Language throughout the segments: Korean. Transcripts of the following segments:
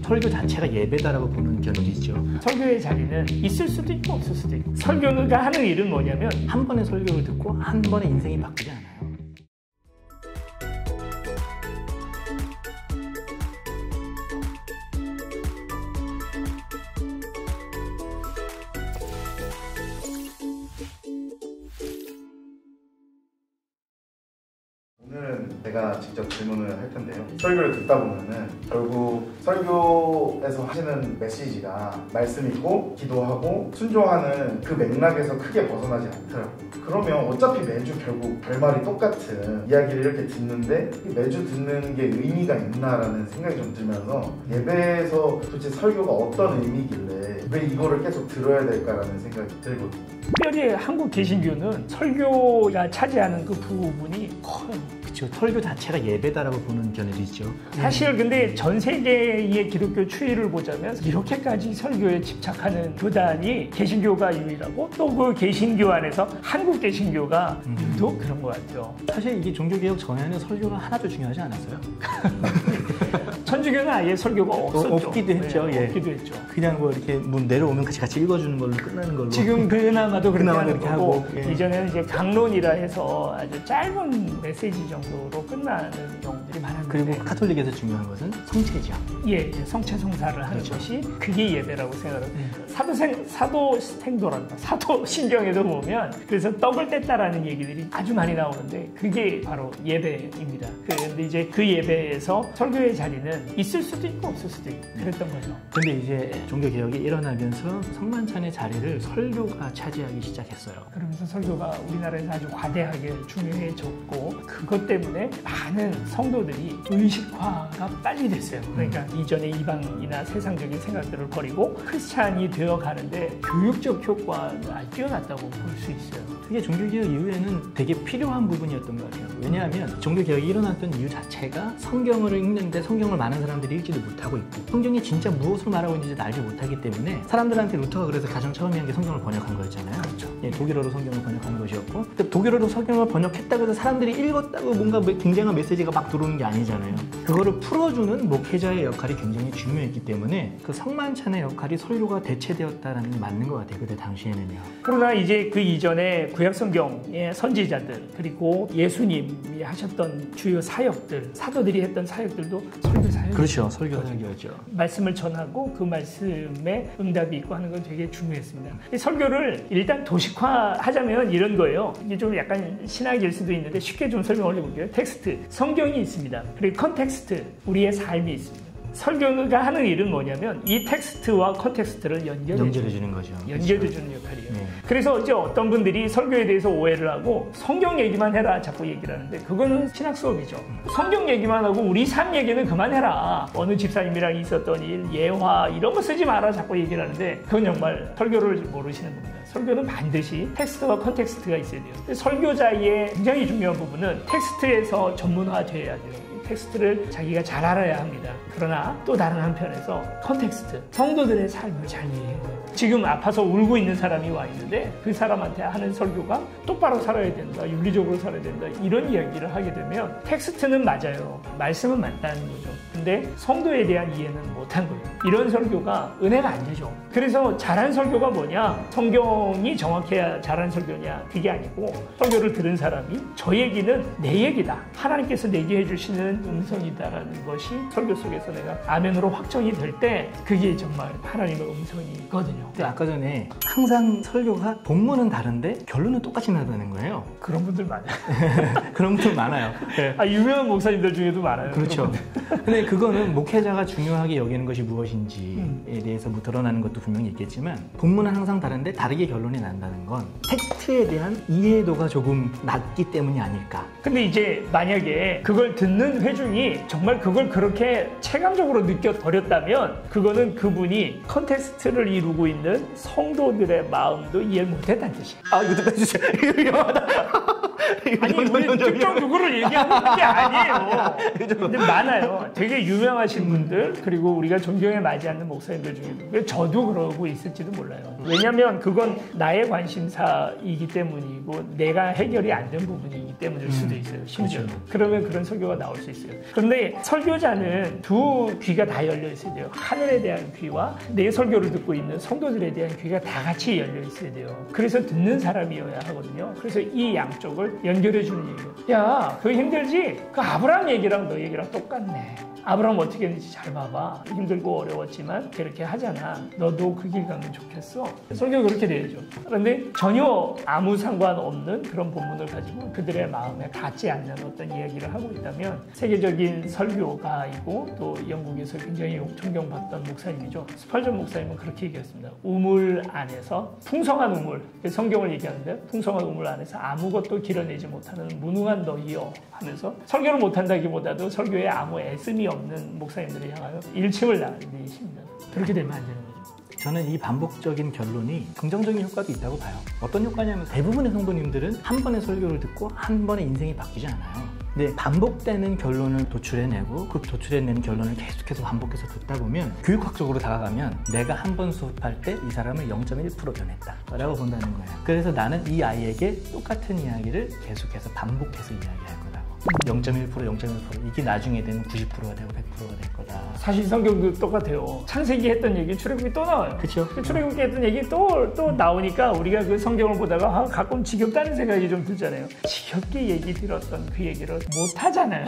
설교 자체가 예배다라고 보는 견해도 있죠. 설교의 자리는 있을 수도 있고 없을 수도 있고, 설교가 하는 일은 뭐냐면 한 번의 설교를 듣고 한 번의 인생이 바뀌지 않아요. 오늘은 제가 직접 질문을 할 텐데요. 설교를 듣다 보면은 결국 설교에서 하시는 메시지가 말씀이고 기도하고 순종하는 그 맥락에서 크게 벗어나지 않더라고요. 그러면 어차피 매주 결국 결말이 똑같은 이야기를 이렇게 듣는데 매주 듣는 게 의미가 있나라는 생각이 좀 들면서 예배에서 도대체 설교가 어떤 의미길래 왜 이거를 계속 들어야 될까라는 생각이 들거든요. 특별히 한국 개신교는 설교가 차지하는 그 부분이 커요. 그렇죠. 설교 자체가 예배다라고 보는 견해도 있죠. 사실 근데 전 세계의 기독교 추이를 보자면 이렇게까지 설교에 집착하는 교단이 개신교가 유일하고 또 그 개신교 안에서 한국 개신교가 유독 그런 것 같아요. 사실 이게 종교개혁 전에는 설교가 하나도 중요하지 않았어요. 천주교는 아예 설교가 없었죠. 없기도 했죠. 네, 예. 없기도 했죠. 그냥 뭐 이렇게 문 내려오면 같이 읽어주는 걸로 끝나는 걸로. 지금 그나마도 그렇게 하는 거고, 하고, 예. 이전에는 이제 강론이라 해서 아주 짧은 메시지 정도로 끝나는 경우들이 많았는데, 그리고 카톨릭에서 중요한 것은 성체죠. 예, 성체 성사를 하는 그렇죠. 것이 그게 예배라고 생각합니다. 사도생도란다. 사도신경에도 보면 그래서 떡을 뗐다라는 얘기들이 아주 많이 나오는데 그게 바로 예배입니다. 그런데 이제 그 예배에서 설교의 자리는 있을 수도 있고 없을 수도 있고 그랬던 거죠. 근데 이제 종교개혁이 일어나면서 성만찬의 자리를 설교가 차지하기 시작했어요. 그러면서 설교가 우리나라에서 아주 과대하게 중요해졌고, 그것 때문에 많은 성도들이 의식화가 빨리 됐어요. 그러니까 이전에 이방이나 세상적인 생각들을 버리고 크리스찬이 되어가는데 교육적 효과는 아주 뛰어났다고 볼 수 있어요. 그게 종교개혁 이후에는 되게 필요한 부분이었던 것 같아요. 왜냐하면 종교개혁이 일어났던 이유 자체가 성경을 읽는데 성경을 많은 사람들이 읽지도 못하고 있고, 성경이 진짜 무엇을 말하고 있는지 알지 못하기 때문에 사람들한테 루터가 그래서 가장 처음에 한 게 성경을 번역한 거였잖아요. 그렇죠. 예, 독일어로 성경을 번역한 것이었고, 근데 독일어로 성경을 번역했다고 해서 사람들이 읽었다고 뭔가 굉장한 메시지가 막 들어오는 게 아니잖아요. 그거를 풀어주는 목회자의 역할이 굉장히 중요했기 때문에 그 성만찬의 역할이 설교가 대체되었다는 게 맞는 것 같아요. 그때 당시에는요. 그러나 이제 그 이전에 구약성경의 선지자들, 그리고 예수님이 하셨던 주요 사역들, 사도들이 했던 사역들도 설교 사역. 그렇죠. 설교 사역이었죠. 말씀을 전하고 그 말씀에 응답이 있고 하는 건 되게 중요했습니다. 이 설교를 일단 도식화하자면 이런 거예요. 이게 좀 약간 신학일 수도 있는데 쉽게 좀 설명을 해볼게요. 텍스트, 성경이 있습니다. 그리고 컨텍스트, 우리의 삶이 있습니다. 설교가 하는 일은 뭐냐면 이 텍스트와 컨텍스트를 연결해주는 거죠. 연결해주는 역할이에요. 네. 그래서 이제 어떤 분들이 설교에 대해서 오해를 하고 성경 얘기만 해라 자꾸 얘기를 하는데 그거는 신학 수업이죠. 성경 얘기만 하고 우리 삶 얘기는 그만해라. 어느 집사님이랑 있었던 일, 예화 이런 거 쓰지 마라 자꾸 얘기를 하는데 그건 정말 설교를 모르시는 겁니다. 설교는 반드시 텍스트와 컨텍스트가 있어야 돼요. 설교자의 굉장히 중요한 부분은 텍스트에서 전문화돼야 돼요. 텍스트를 자기가 잘 알아야 합니다. 그러나 또 다른 한편에서 컨텍스트, 성도들의 삶을 잘 이해해야 돼요. 지금 아파서 울고 있는 사람이 와 있는데 그 사람한테 하는 설교가 똑바로 살아야 된다, 윤리적으로 살아야 된다 이런 이야기를 하게 되면 텍스트는 맞아요. 말씀은 맞다는 거죠. 근데 성도에 대한 이해는 못한 거예요. 이런 설교가 은혜가 안 되죠. 그래서 잘한 설교가 뭐냐? 성경이 정확해야 잘한 설교냐? 그게 아니고 설교를 들은 사람이 저 얘기는 내 얘기다. 하나님께서 내게 해주시는 음성이다라는 것이 설교 속에서 내가 아멘으로 확정이 될 때 그게 정말 하나님의 음성이거든요. 근데 아까 전에 항상 설교가 본문은 다른데 결론은 똑같이 나다는 거예요. 그런 분들 많아요. 그런 분들 많아요. 네. 유명한 목사님들 중에도 많아요. 그렇죠. 근데 그거는 목회자가 중요하게 여기는 것이 무엇인지에 대해서 뭐 드러나는 것도 분명히 있겠지만 본문은 항상 다른데 다르게 결론이 난다는 건 텍스트에 대한 이해도가 조금 낮기 때문이 아닐까. 근데 이제 만약에 그걸 듣는 회중이 정말 그걸 그렇게 체감적으로 느껴버렸다면 그거는 그분이 컨텍스트를 이루고 있는 성도들의 마음도 이해를 못했다는 뜻이에요. 아, 이것도 빼주세요. 이거 위험하다. 아니 우리 특정 누구를 얘기하는 게 아니에요. 근데 많아요. 되게 유명하신 분들 그리고 우리가 존경에 맞지 않는 목사님들 중에도 저도 그러고 있을지도 몰라요. 왜냐하면 그건 나의 관심사이기 때문이고 내가 해결이 안 된 부분이기 때문일 수도 있어요. 심지어 그러면 그런 설교가 나올 수 있어요. 그런데 설교자는 두 귀가 다 열려 있어야 돼요. 하늘에 대한 귀와 내 설교를 듣고 있는 성도들에 대한 귀가 다 같이 열려 있어야 돼요. 그래서 듣는 사람이어야 하거든요. 그래서 이 양쪽을 연결해 주는 얘기예요. 야, 그거 힘들지? 그 아브라함 얘기랑 너 얘기랑 똑같네. 아브라함 어떻게 했는지 잘 봐봐. 힘들고 어려웠지만 그렇게 하잖아. 너도 그 길 가면 좋겠어. 설교가 그렇게 돼야죠. 그런데 전혀 아무 상관없는 그런 본문을 가지고 그들의 마음에 닿지 않는 어떤 이야기를 하고 있다면 세계적인 설교가이고 또 영국에서 굉장히 존경받던 목사님이죠. 스펄전 목사님은 그렇게 얘기했습니다. 우물 안에서 풍성한 우물, 성경을 얘기하는데 풍성한 우물 안에서 아무것도 길어내지 못하는 무능한 너희여 하면서 설교를 못한다기보다도 설교에 아무 애씀이 없는 목사님들을 향하여 일침을 내십니다. 그렇게 되면 안 되는 거죠. 저는 이 반복적인 결론이 긍정적인 효과도 있다고 봐요. 어떤 효과냐면 대부분의 성도님들은 한 번의 설교를 듣고 한 번에 인생이 바뀌지 않아요. 근데 반복되는 결론을 도출해내고 그 도출해낸 결론을 계속해서 반복해서 듣다 보면 교육학적으로 다가가면 내가 한 번 수업할 때 이 사람을 0.1% 변했다 라고 본다는 거예요. 그래서 나는 이 아이에게 똑같은 이야기를 계속해서 반복해서 이야기할 거다. 0.1%, 0.1% 이게 나중에 되면 90%가 되고 100%가 될 거다. 사실 성경도 똑같아요. 창세기 했던 얘기 출애굽이 또 나와요. 그렇죠. 출애굽기 했던 얘기 또 나오니까 우리가 그 성경을 보다가 가끔 지겹다는 생각이 좀 들잖아요. 지겹게 얘기 들었던 그 얘기를 못 하잖아요.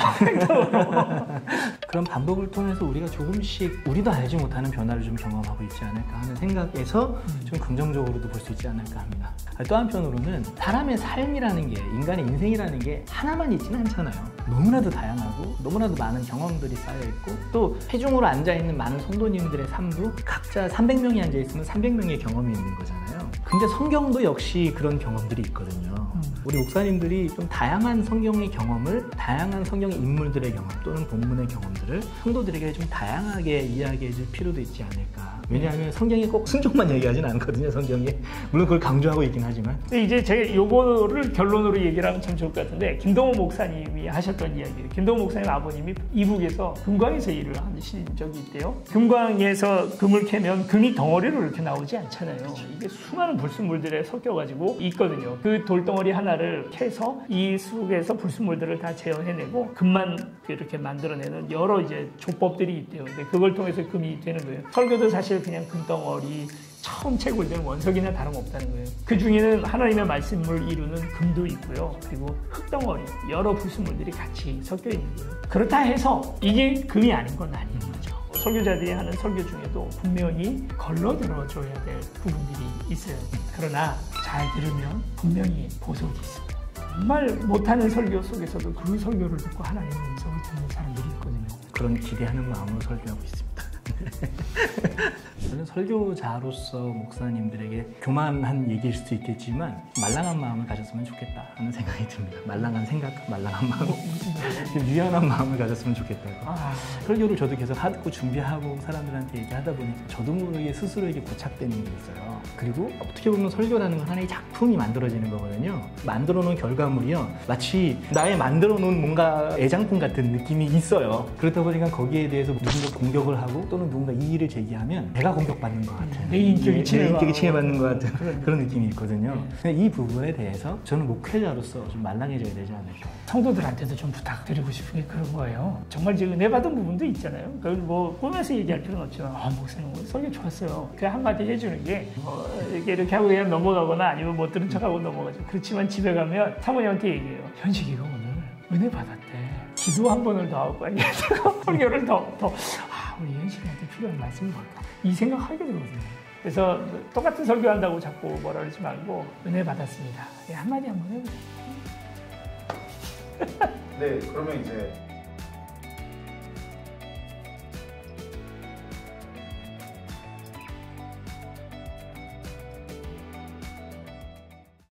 그런 반복을 통해서 우리가 조금씩 우리도 알지 못하는 변화를 좀 경험하고 있지 않을까 하는 생각에서 좀 긍정적으로도 볼 수 있지 않을까 합니다. 또 한편으로는 사람의 삶이라는 게 인간의 인생이라는 게 하나만 있지는 않잖아요. 너무나도 다양하고 너무나도 많은 경험들이 쌓여있고 또 회중으로 앉아있는 많은 성도님들의 삶도 각자 300명이 앉아있으면 300명의 경험이 있는 거잖아요. 근데 성경도 역시 그런 경험들이 있거든요. 우리 목사님들이 좀 다양한 성경의 경험을 다양한 성경의 인물들의 경험 또는 본문의 경험들을 성도들에게 좀 다양하게 이야기해 줄 필요도 있지 않을까. 왜냐하면 성경이 꼭 순종만 얘기하진 않거든요. 성경이 물론 그걸 강조하고 있긴 하지만 이제 제가 요거를 결론으로 얘기를 하면 참 좋을 것 같은데 김동호 목사님이 하셨던 이야기예요. 김동호 목사님 아버님이 이북에서 금광에서 일을 하신 적이 있대요. 금광에서 금을 캐면 금이 덩어리로 이렇게 나오지 않잖아요. 이게 수많은 불순물들에 섞여가지고 있거든요. 그 돌덩어리 하나를 캐서 이 속에서 불순물들을 다 제어해내고 금만 이렇게 만들어내는 여러 이제 조법들이 있대요. 근데 그걸 통해서 금이 되는 거예요. 설교도 사실 그냥 금덩어리 처음 채굴된 원석이나 다름없다는 거예요. 그 중에는 하나님의 말씀을 이루는 금도 있고요. 그리고 흙덩어리, 여러 불순물들이 같이 섞여 있는 거예요. 그렇다 해서 이게 금이 아닌 건 아닌 거죠. 설교자들이 하는 설교 중에도 분명히 걸러들어줘야 될 부분들이 있어요. 그러나 잘 들으면 분명히 보석이 있습니다. 정말 못하는 설교 속에서도 그 설교를 듣고 하나님의 음성을 듣는 사람들이 있거든요. 그런 기대하는 마음으로 설교하고 있습니다. 저는 설교자로서 목사님들에게 교만한 얘기일 수도 있겠지만 말랑한 마음을 가졌으면 좋겠다 하는 생각이 듭니다. 말랑한 생각, 말랑한 마음, 유연한 마음을 가졌으면 좋겠다고. 설교를 저도 계속 하고 준비하고 사람들한테 얘기하다 보니까 저도 모르게 스스로에게 고착되는 게 있어요. 그리고 어떻게 보면 설교라는 건 하나의 작품이 만들어지는 거거든요. 만들어 놓은 결과물이요. 마치 나의 만들어 놓은 뭔가 애장품 같은 느낌이 있어요. 그렇다 보니까 거기에 대해서 누군가 공격을 하고 또는 누군가 이의를 제기하면 내가 공격받는 것 같은 내 인격이 침해받는 것 같은 그런 느낌이 있거든요. 근데 이 부분에 대해서 저는 목회자로서 좀 말랑해져야 되지 않을까. 성도들한테도 좀 부탁드리고 싶은 게 그런 거예요. 정말 지금 은혜 받은 부분도 있잖아요. 그걸 뭐 꾸며서 얘기할 필요는 없지만 목사님 설교 좋았어요. 그 한마디 해주는 게 이렇게 하고 그냥 넘어가거나 아니면 못 들은 척하고 넘어가죠. 그렇지만 집에 가면 사모님한테 얘기해요. 현식이가 오늘 은혜 받았대. 기도 한 번을 더 하고 설교를 더 우리 현식이한테 필요한 말씀이 뭘까? 이 생각하게 되거든요. 그래서 똑같은 설교한다고 자꾸 뭐라 그러지 말고 은혜 받았습니다. 한마디 한번 해보세요. 네, 그러면 이제